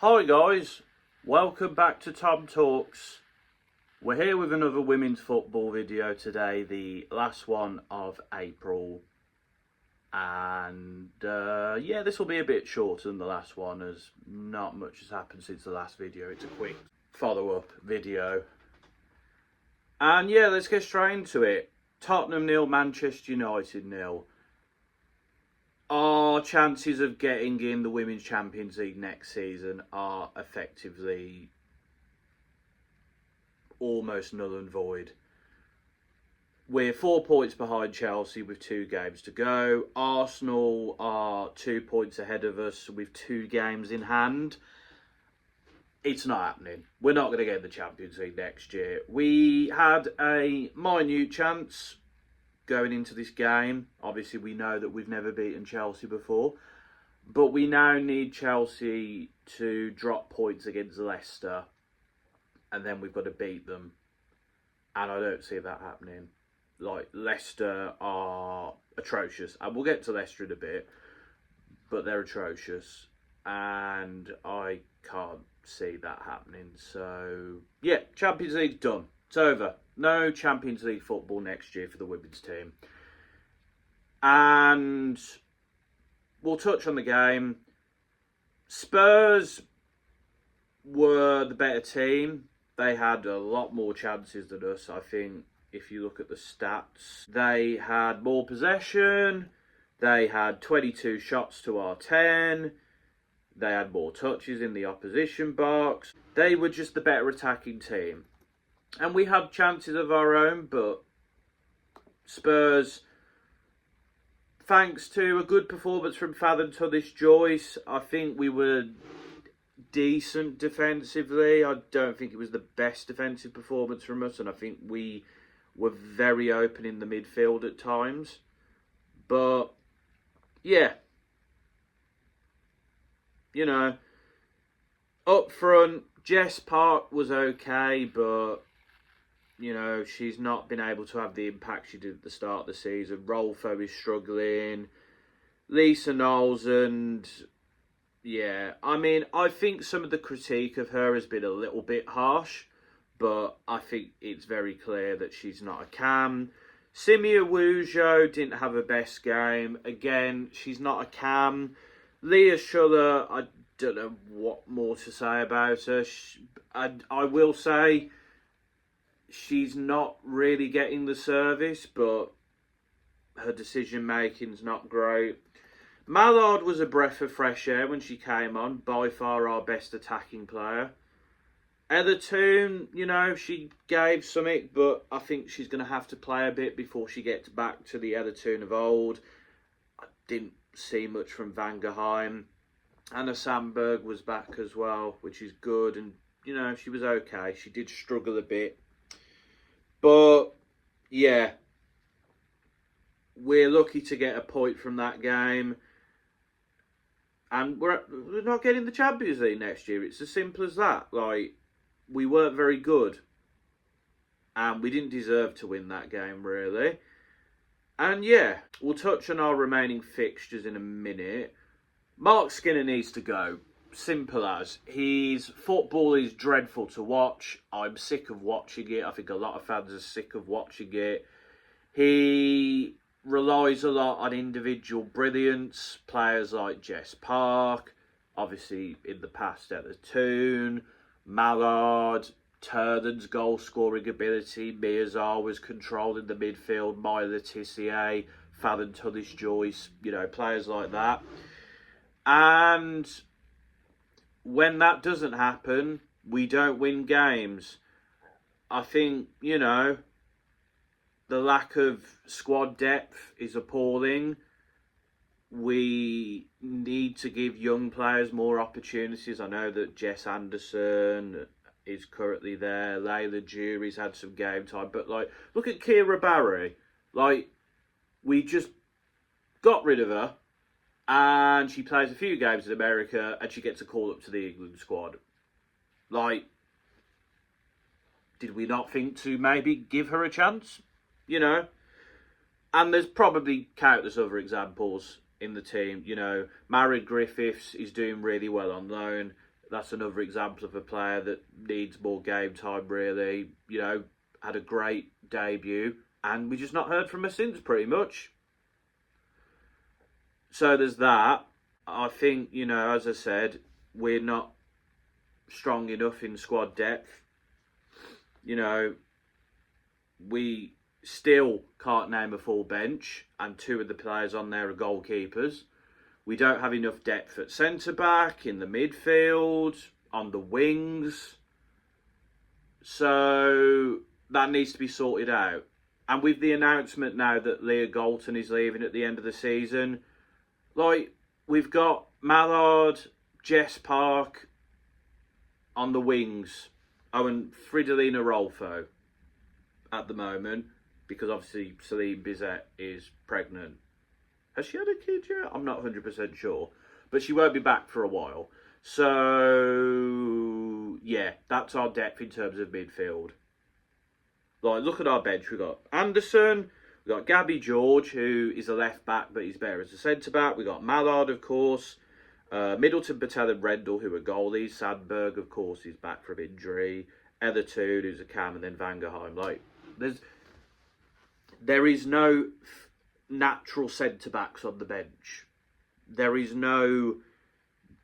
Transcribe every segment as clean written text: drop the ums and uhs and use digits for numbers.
Hi guys, welcome back to Tom Talks. We're here with another women's football video today, the last one of April. And yeah, this will be a bit shorter than the last one as not much has happened since the last video. It's a quick follow-up video. And yeah, let's get straight into it. Tottenham 0, Manchester United 0. Our chances of getting in the Women's Champions League next season are effectively almost null and void. We're 4 points behind Chelsea with 2 games to go. Arsenal are 2 points ahead of us with 2 games in hand. It's not happening. We're not going to get in the Champions League next year. We had a minute chance going into this game. Obviously, we know that we've never beaten Chelsea before. But we now need Chelsea to drop points against Leicester. And then we've got to beat them. And I don't see that happening. Like, Leicester are atrocious. And we'll get to Leicester in a bit. But they're atrocious. And I can't see that happening. So, yeah, Champions League's done. It's over. No Champions League football next year for the women's team. And we'll touch on the game. Spurs were the better team. They had a lot more chances than us, I think, if you look at the stats. They had more possession. They had 22 shots to our 10. They had more touches in the opposition box. They were just the better attacking team. And we had chances of our own, but Spurs, thanks to a good performance from Faden Tunnis-Joyce, I think we were decent defensively. I don't think it was the best defensive performance from us, and I think we were very open in the midfield at times. But, yeah. You know, up front, Jess Park was okay, but you know, she's not been able to have the impact she did at the start of the season. Rolfo is struggling. Lisa Knowles and... yeah, I mean, I think some of the critique of her has been a little bit harsh. But I think it's very clear that she's not a cam. Simia Wujo didn't have her best game. Again, she's not a cam. Leah Schuller, I don't know what more to say about her. I will say she's not really getting the service, but her decision-making's not great. Mallard was a breath of fresh air when she came on, by far our best attacking player. Heather Toon, you know, she gave something, but I think she's going to have to play a bit before she gets back to the Heather Toon of old. I didn't see much from Vangerheim. Anna Sandberg was back as well, which is good, and, you know, she was okay. She did struggle a bit. But, yeah, we're lucky to get a point from that game. And we're not getting the Champions League next year. It's as simple as that. Like, we weren't very good. And we didn't deserve to win that game, really. And, yeah, we'll touch on our remaining fixtures in a minute. Marc Skinner needs to go. Simple as. His football is dreadful to watch. I'm sick of watching it. I think a lot of fans are sick of watching it. He relies a lot on individual brilliance. Players like Jess Park, obviously in the past Heather Toon, Mallard, Turnan's goal-scoring ability, Miyazawa's controlling the midfield, Maya Letitia, Faden Tunnis-Joyce, you know, players like that. And when that doesn't happen, we don't win games. I think, you know, the lack of squad depth is appalling. We need to give young players more opportunities. I know that Jess Anderson is currently there. Layla Jury's had some game time. But, like, look at Kira Barry. Like, we just got rid of her. And she plays a few games in America and she gets a call up to the England squad. Like, did we not think to maybe give her a chance? You know? And there's probably countless other examples in the team. You know, Mary Griffiths is doing really well on loan. That's another example of a player that needs more game time, really. Had a great debut, and we just not heard from her since, pretty much. So there's that. I think, as I said, we're not strong enough in squad depth. We still can't name a full bench, and 2 of the players on there are goalkeepers. We don't have enough depth at centre-back, in the midfield, on the wings. So that needs to be sorted out. And with the announcement now that Leah Galton is leaving at the end of the season, we've got Mallard, Jess Park on the wings. And Fridolina Rolfo at the moment, because obviously Celine Bizet is pregnant. Has she had a kid yet? I'm not 100% sure. But she won't be back for a while. So, yeah, that's our depth in terms of midfield. Look at our bench. We've got Anderson. We've got Gabby George, who is a left back, but he's better as a centre back. We've got Mallard, of course. Middleton, Patel and Rendell, who are goalies. Sandberg, of course, is back from injury. Ethertoon, who's a cam, and then Vangerheim. There is no natural centre-backs on the bench. There is no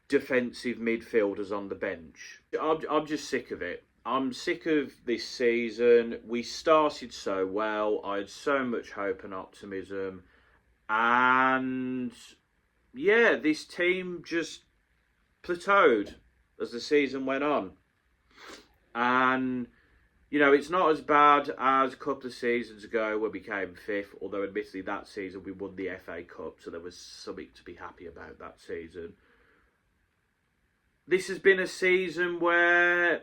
defensive midfielders on the bench. I'm just sick of it. I'm sick of this season. We started so well. I had so much hope and optimism. And, yeah, this team just plateaued as the season went on. And, it's not as bad as a couple of seasons ago when we came 5th, although admittedly that season we won the FA Cup, so there was something to be happy about that season. This has been a season where,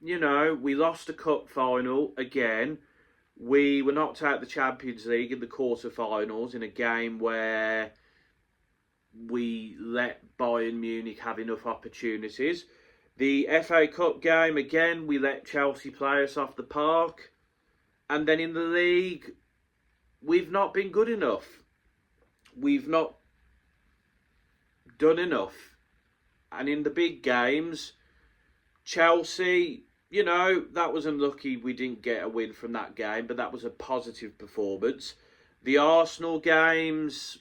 we lost a cup final again. We were knocked out of the Champions League in the quarter-finals in a game where we let Bayern Munich have enough opportunities. The FA Cup game, again, we let Chelsea play us off the park. And then in the league, we've not been good enough. We've not done enough. And in the big games, Chelsea, that was unlucky we didn't get a win from that game, but that was a positive performance. The Arsenal games,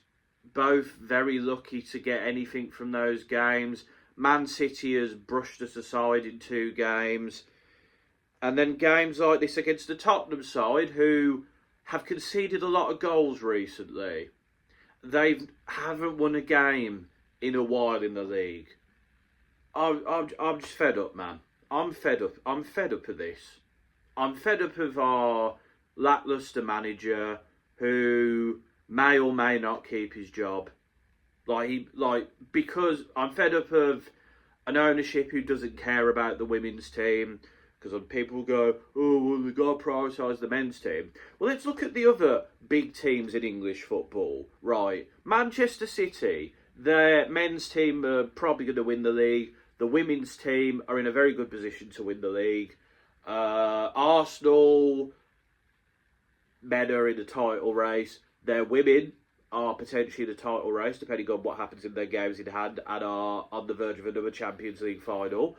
both very lucky to get anything from those games. Man City has brushed us aside in 2 games. And then games like this against the Tottenham side, who have conceded a lot of goals recently. They haven't won a game in a while in the league. I'm just fed up, man. I'm fed up. I'm fed up of this. I'm fed up of our lacklustre manager who may or may not keep his job. Because I'm fed up of an ownership who doesn't care about the women's team. Because people go, oh, well, we've got to prioritise the men's team. Well, let's look at the other big teams in English football. Right, Manchester City, their men's team are probably going to win the league. The women's team are in a very good position to win the league. Arsenal, men are in the title race. Their women are potentially in the title race, depending on what happens in their games in hand, and are on the verge of another Champions League final.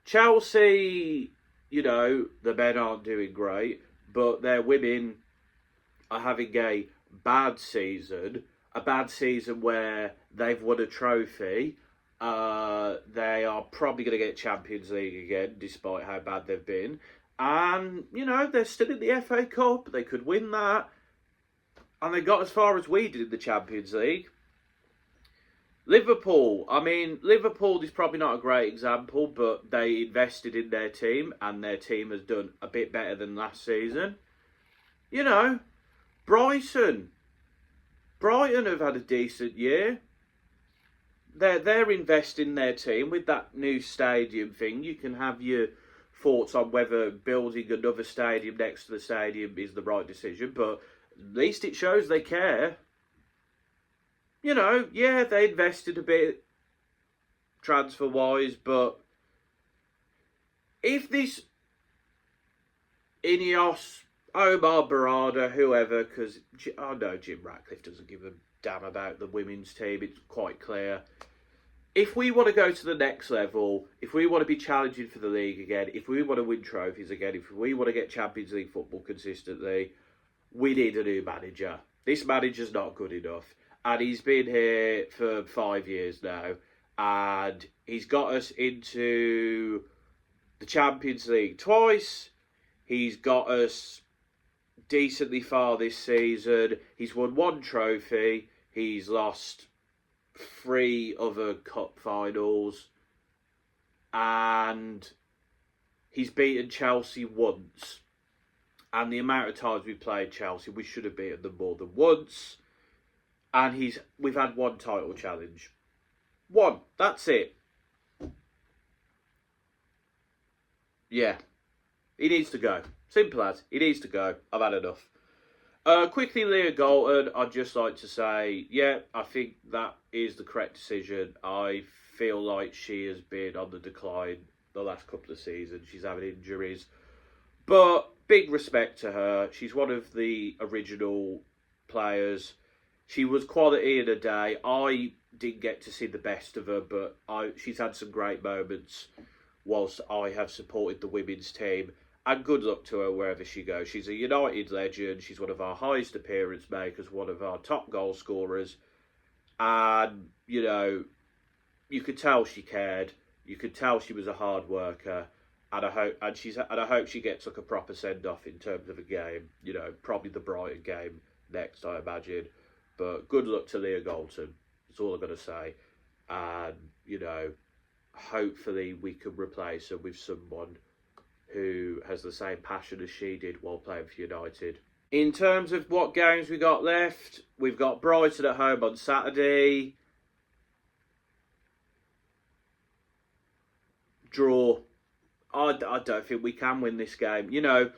Chelsea, the men aren't doing great, but their women are having a bad season where they've won a trophy. They are probably going to get Champions League again, despite how bad they've been. And, they're still in the FA Cup. They could win that. And they got as far as we did in the Champions League. Liverpool is probably not a great example, but they invested in their team, and their team has done a bit better than last season. Brighton have had a decent year. They're investing in their team with that new stadium thing. You can have your thoughts on whether building another stadium next to the stadium is the right decision, but at least it shows they care. They invested a bit transfer-wise, but if this Ineos, Omar Barada, whoever, because I know Jim Ratcliffe doesn't give a damn about the women's team, it's quite clear. if we want to go to the next level, if we want to be challenging for the league again, if we want to win trophies again, if we want to get Champions League football consistently, we need a new manager. This manager's not good enough. And he's been here for 5 years now. And he's got us into the Champions League twice. He's got us decently far this season. He's won 1 trophy. He's lost 3 other cup finals. And he's beaten Chelsea once. And the amount of times we played Chelsea, we should have beaten them more than once. And we've had 1 title challenge. 1. That's it. Yeah. He needs to go. Simple as. He needs to go. I've had enough. Quickly, Leah Galton, I'd just like to say, yeah, I think that is the correct decision. I feel like she has been on the decline the last couple of seasons. She's having injuries. But big respect to her. She's one of the original players. She was quality in a day. I didn't get to see the best of her, but she's had some great moments whilst I have supported the women's team. And good luck to her wherever she goes. She's a United legend. She's one of our highest appearance makers, one of our top goal scorers. And, you know, you could tell she cared. You could tell she was a hard worker. And I hope she gets like a proper send off in terms of a game. You know, probably the Brighton game next, I imagine. But good luck to Leah Galton. That's all I'm going to say. And, you know, hopefully we can replace her with someone who has the same passion as she did while playing for United. In terms of what games we got left, we've got Brighton at home on Saturday. Draw. I don't think we can win this game. You know,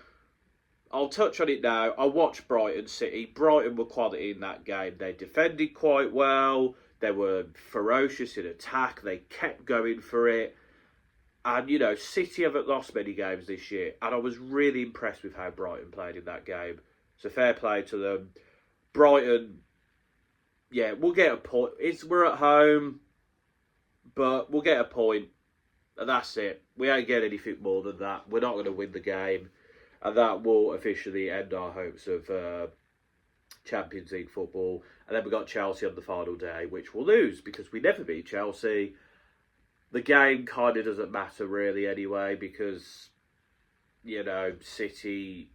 I'll touch on it now. I watched Brighton City. Brighton were quality in that game. They defended quite well. They were ferocious in attack. They kept going for it. And, you know, City haven't lost many games this year. And I was really impressed with how Brighton played in that game. So fair play to them. Brighton, yeah, we'll get a point. We're at home, but we'll get a point. And that's it. We ain't getting anything more than that. We're not going to win the game. And that will officially end our hopes of Champions League football. And then we got Chelsea on the final day, which we'll lose because we never beat Chelsea. The game kind of doesn't matter really anyway because, you know, City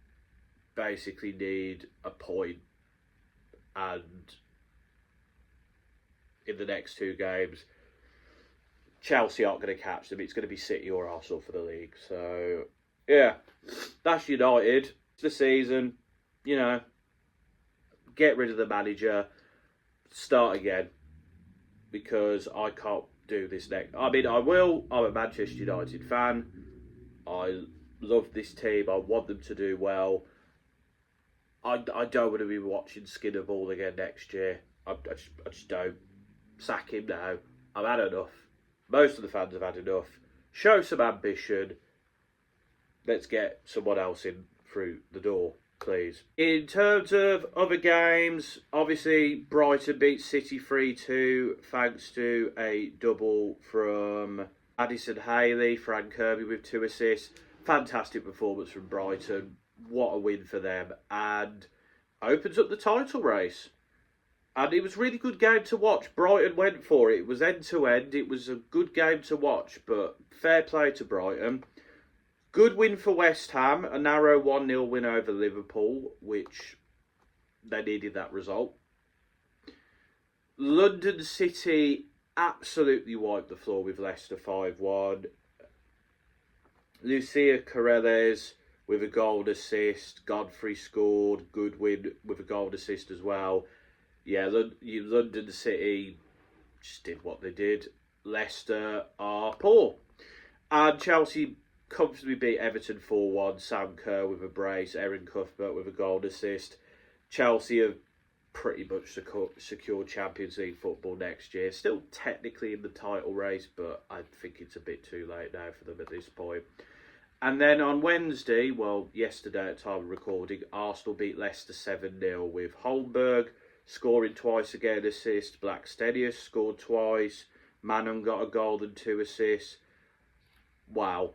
basically need a point. And in the next 2 games, Chelsea aren't going to catch them. It's going to be City or Arsenal for the league. So, yeah, that's United. It's the season, you know, get rid of the manager, start again, because I can't do this next. I mean, I will. I'm a Manchester United fan. I love this team. I want them to do well. I don't want to be watching Skinner ball again next year. I just don't. Sack him now. I've had enough. Most of the fans have had enough. Show some ambition. Let's get someone else in through the door, please. In terms of other games, obviously Brighton beat City 3-2 thanks to a double from Addison Haley, Frank Kirby with 2 assists. Fantastic performance from Brighton. What a win for them. And opens up the title race. And it was a really good game to watch. Brighton went for it. It was end-to-end. It was a good game to watch, but fair play to Brighton. Good win for West Ham. A narrow 1-0 win over Liverpool, which they needed that result. London City absolutely wiped the floor with Leicester 5-1. Lucia Corrales with a goal assist. Godfrey scored. Good win with a goal assist as well. Yeah, London City just did what they did. Leicester are poor. And Chelsea comfortably beat Everton 4-1. Sam Kerr with a brace. Erin Cuthbert with a goal assist. Chelsea have pretty much secured Champions League football next year. Still technically in the title race, but I think it's a bit too late now for them at this point. And then on Wednesday, well, yesterday at time of recording, Arsenal beat Leicester 7-0 with Holmberg scoring twice again, assist. Blackstenius scored twice. Manon got a goal and 2 assists. Wow.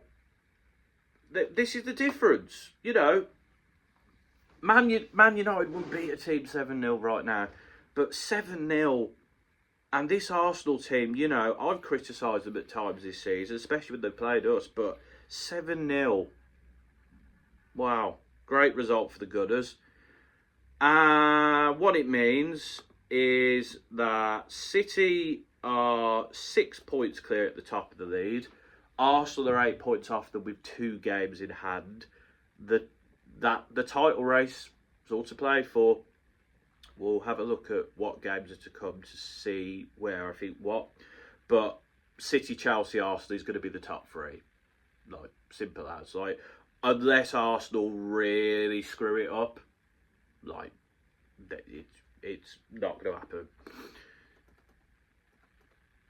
This is the difference. You know, Man United would beat a team 7-0 right now. But 7-0, and this Arsenal team, you know, I've criticised them at times this season, especially when they played us, but 7-0. Wow. Great result for the Gunners. What it means is that City are 6 points clear at the top of the lead. Arsenal are 8 points off them with 2 games in hand. The title race is all to play for. We'll have a look at what games are to come to see where I think what. But City, Chelsea, Arsenal is going to be the top 3. Like, simple as. Like, unless Arsenal really screw it up, like, it's not going to happen.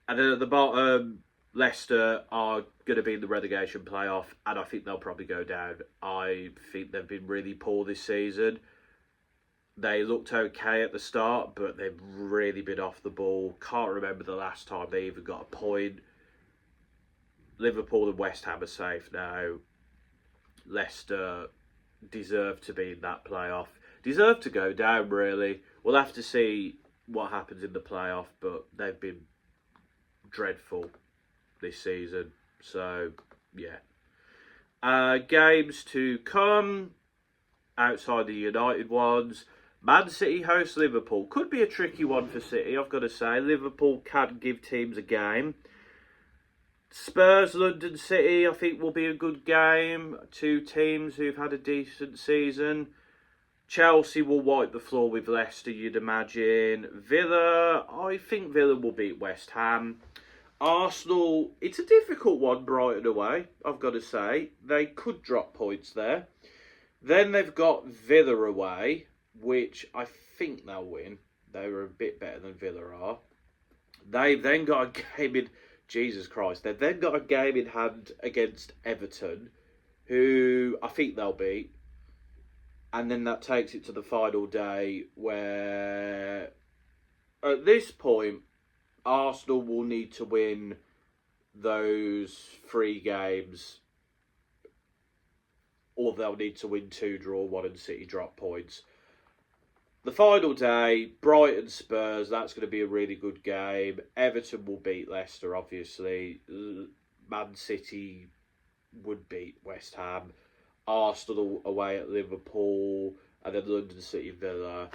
And then at the bottom, Leicester are going to be in the relegation playoff, and I think they'll probably go down. I think they've been really poor this season. They looked okay at the start, but they've really been off the ball. Can't remember the last time they even got a point. Liverpool and West Ham are safe now. Leicester deserve to be in that playoff. Deserve to go down, really. We'll have to see what happens in the playoff, but they've been dreadful this season. So, yeah. Games to come outside the United ones. Man City hosts Liverpool. Could be a tricky one for City, I've got to say. Liverpool can give teams a game. Spurs, London City, I think will be a good game. 2 teams who've had a decent season. Chelsea will wipe the floor with Leicester, you'd imagine. Villa, I think Villa will beat West Ham. Arsenal, it's a difficult one, Brighton away, I've got to say. They could drop points there. Then they've got Villa away, which I think they'll win. They were a bit better than Villa are. They've then got a game in... Jesus Christ. They've then got a game in hand against Everton, who I think they'll beat. And then that takes it to the final day where, at this point, Arsenal will need to win those 3 games, or they'll need to win 2, draw 1, and City drop points. The final day, Brighton Spurs, that's going to be a really good game. Everton will beat Leicester, obviously. Man City would beat West Ham. Arsenal away at Liverpool, and then London City Villa.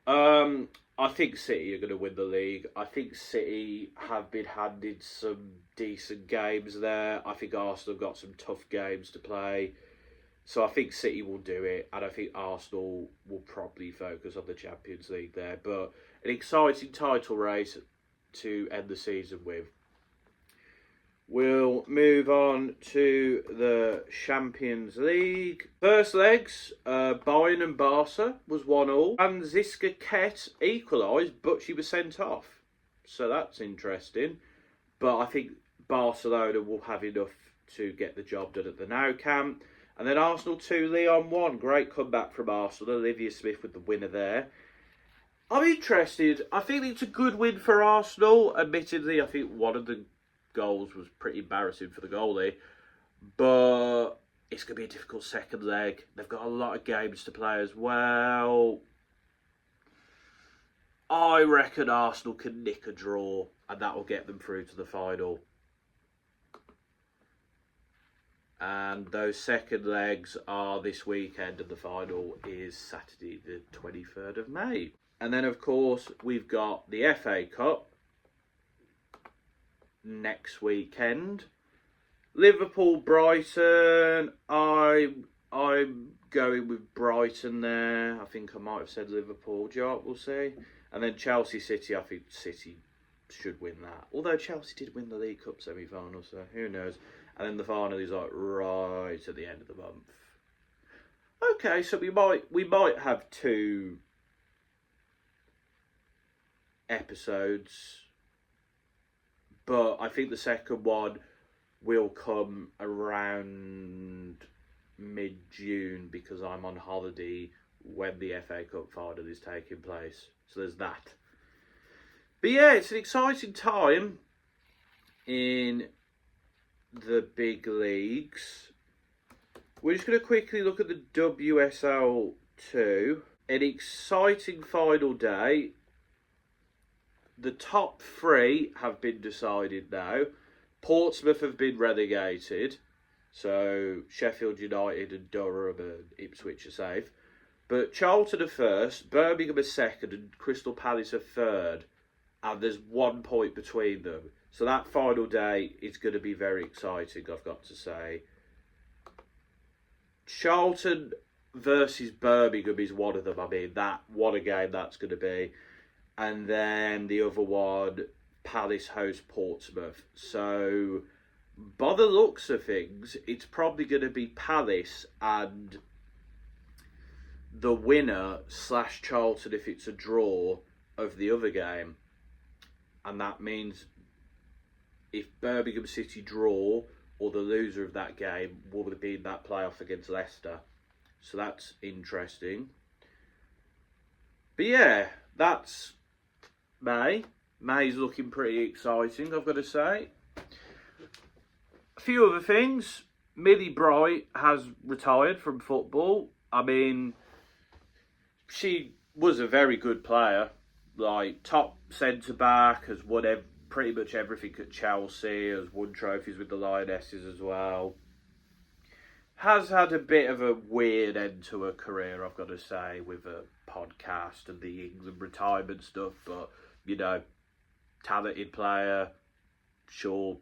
I think City are going to win the league. I think City have been handed some decent games there. I think Arsenal have got some tough games to play. So I think City will do it, and I think Arsenal will probably focus on the Champions League there. But an exciting title race to end the season with. We'll move on to the Champions League. First legs, Bayern and Barca was 1-1. Franziska Kett equalised, but she was sent off. So that's interesting. But I think Barcelona will have enough to get the job done at the Nou Camp. And then Arsenal 2, Lyon 1. Great comeback from Arsenal. Olivia Smith with the winner there. I'm interested. I think it's a good win for Arsenal. Admittedly, I think one of the goals was pretty embarrassing for the goalie. But it's going to be a difficult second leg. They've got a lot of games to play as well. I reckon Arsenal can nick a draw, and that will get them through to the final. And those second legs are this weekend, and the final is Saturday the 23rd of May. And then, of course, we've got the FA Cup next weekend. Liverpool-Brighton. I'm going with Brighton there. I think I might have said Liverpool. Do you know what? We'll see. And then Chelsea-City. I think City should win that. Although Chelsea did win the League Cup semi-final, so who knows. And then the final is like right at the end of the month. Okay, so we might have 2 episodes, but I think the second one will come around mid-June because I'm on holiday when the FA Cup final is taking place. So there's that. But yeah, it's an exciting time. in the big leagues. We're just going to quickly look at the WSL 2. An exciting final day. The top 3 have been decided now. Portsmouth have been relegated. So Sheffield United and Durham and Ipswich are safe. But Charlton are first, Birmingham are second, and Crystal Palace are third. And there's 1 point between them. So that final day is going to be very exciting, I've got to say. Charlton versus Birmingham is one of them. I mean, what a game that's going to be. And then the other one, Palace host Portsmouth. So, by the looks of things, it's probably going to be Palace and the winner / Charlton if it's a draw of the other game. And that means if Birmingham City draw, or the loser of that game will be in that playoff against Leicester. So that's interesting. But yeah, that's May. May's looking pretty exciting, I've got to say. A few other things. Millie Bright has retired from football. I mean, she was a very good player. Like, top centre-back, has won pretty much everything at Chelsea, has won trophies with the Lionesses as well. Has had a bit of a weird end to her career, I've got to say, with a podcast and the England retirement stuff. But, you know, talented player. Sure,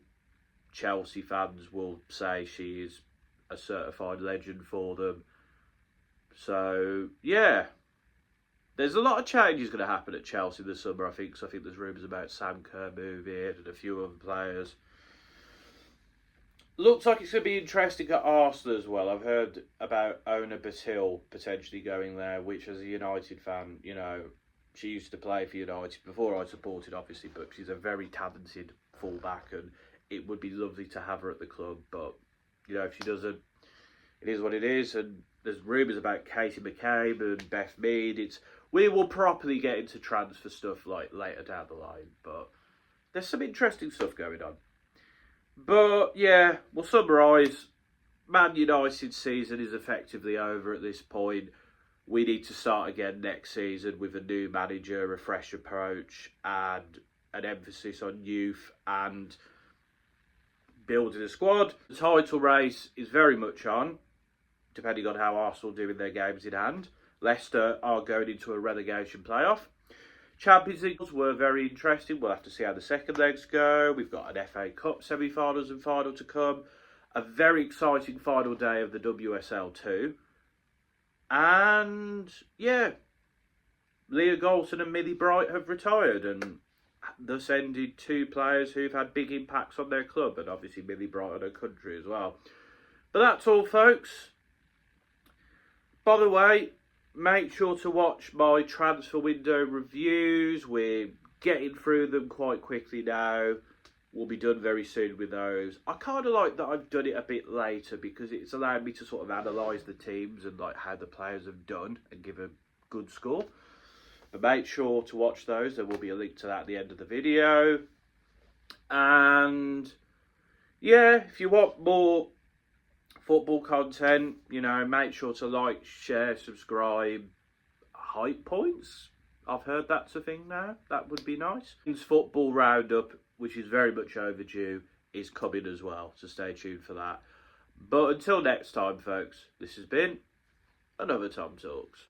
Chelsea fans will say she is a certified legend for them. So, yeah. There's a lot of changes going to happen at Chelsea this summer, I think. So I think there's rumours about Sam Kerr moving and a few other players. Looks like it's going to be interesting at Arsenal as well. I've heard about Ona Batil potentially going there, which as a United fan, you know, she used to play for United before I supported, obviously, but she's a very talented fullback and it would be lovely to have her at the club. But, you know, if she doesn't, it is what it is. And there's rumours about Katie McCabe and Beth Mead. We will properly get into transfer stuff like later down the line, but there's some interesting stuff going on. But yeah, we'll summarise. Man United's season is effectively over at this point. We need to start again next season with a new manager, a fresh approach, and an emphasis on youth and building a squad. The title race is very much on, depending on how Arsenal do in their games in hand. Leicester are going into a relegation playoff. Champions League were very interesting. We'll have to see how the second legs go. We've got an FA Cup semi-finals and final to come. A very exciting final day of the WSL 2. And, yeah, Leah Golson and Millie Bright have retired and thus ended 2 players who've had big impacts on their club, and obviously Millie Bright on her country as well. But that's all, folks. By the way, make sure to watch my transfer window reviews. We're getting through them quite quickly now. We'll be done very soon with those. I kind of like that I've done it a bit later because it's allowed me to sort of analyse the teams and like how the players have done and give a good score. But make sure to watch those. There will be a link to that at the end of the video. And yeah, if you want more football content, you know, make sure to like, share, subscribe. Hype points, I've heard that's a thing now. That would be nice. Football roundup, which is very much overdue, is coming as well, so stay tuned for that. But until next time, folks, this has been another Tom Talks.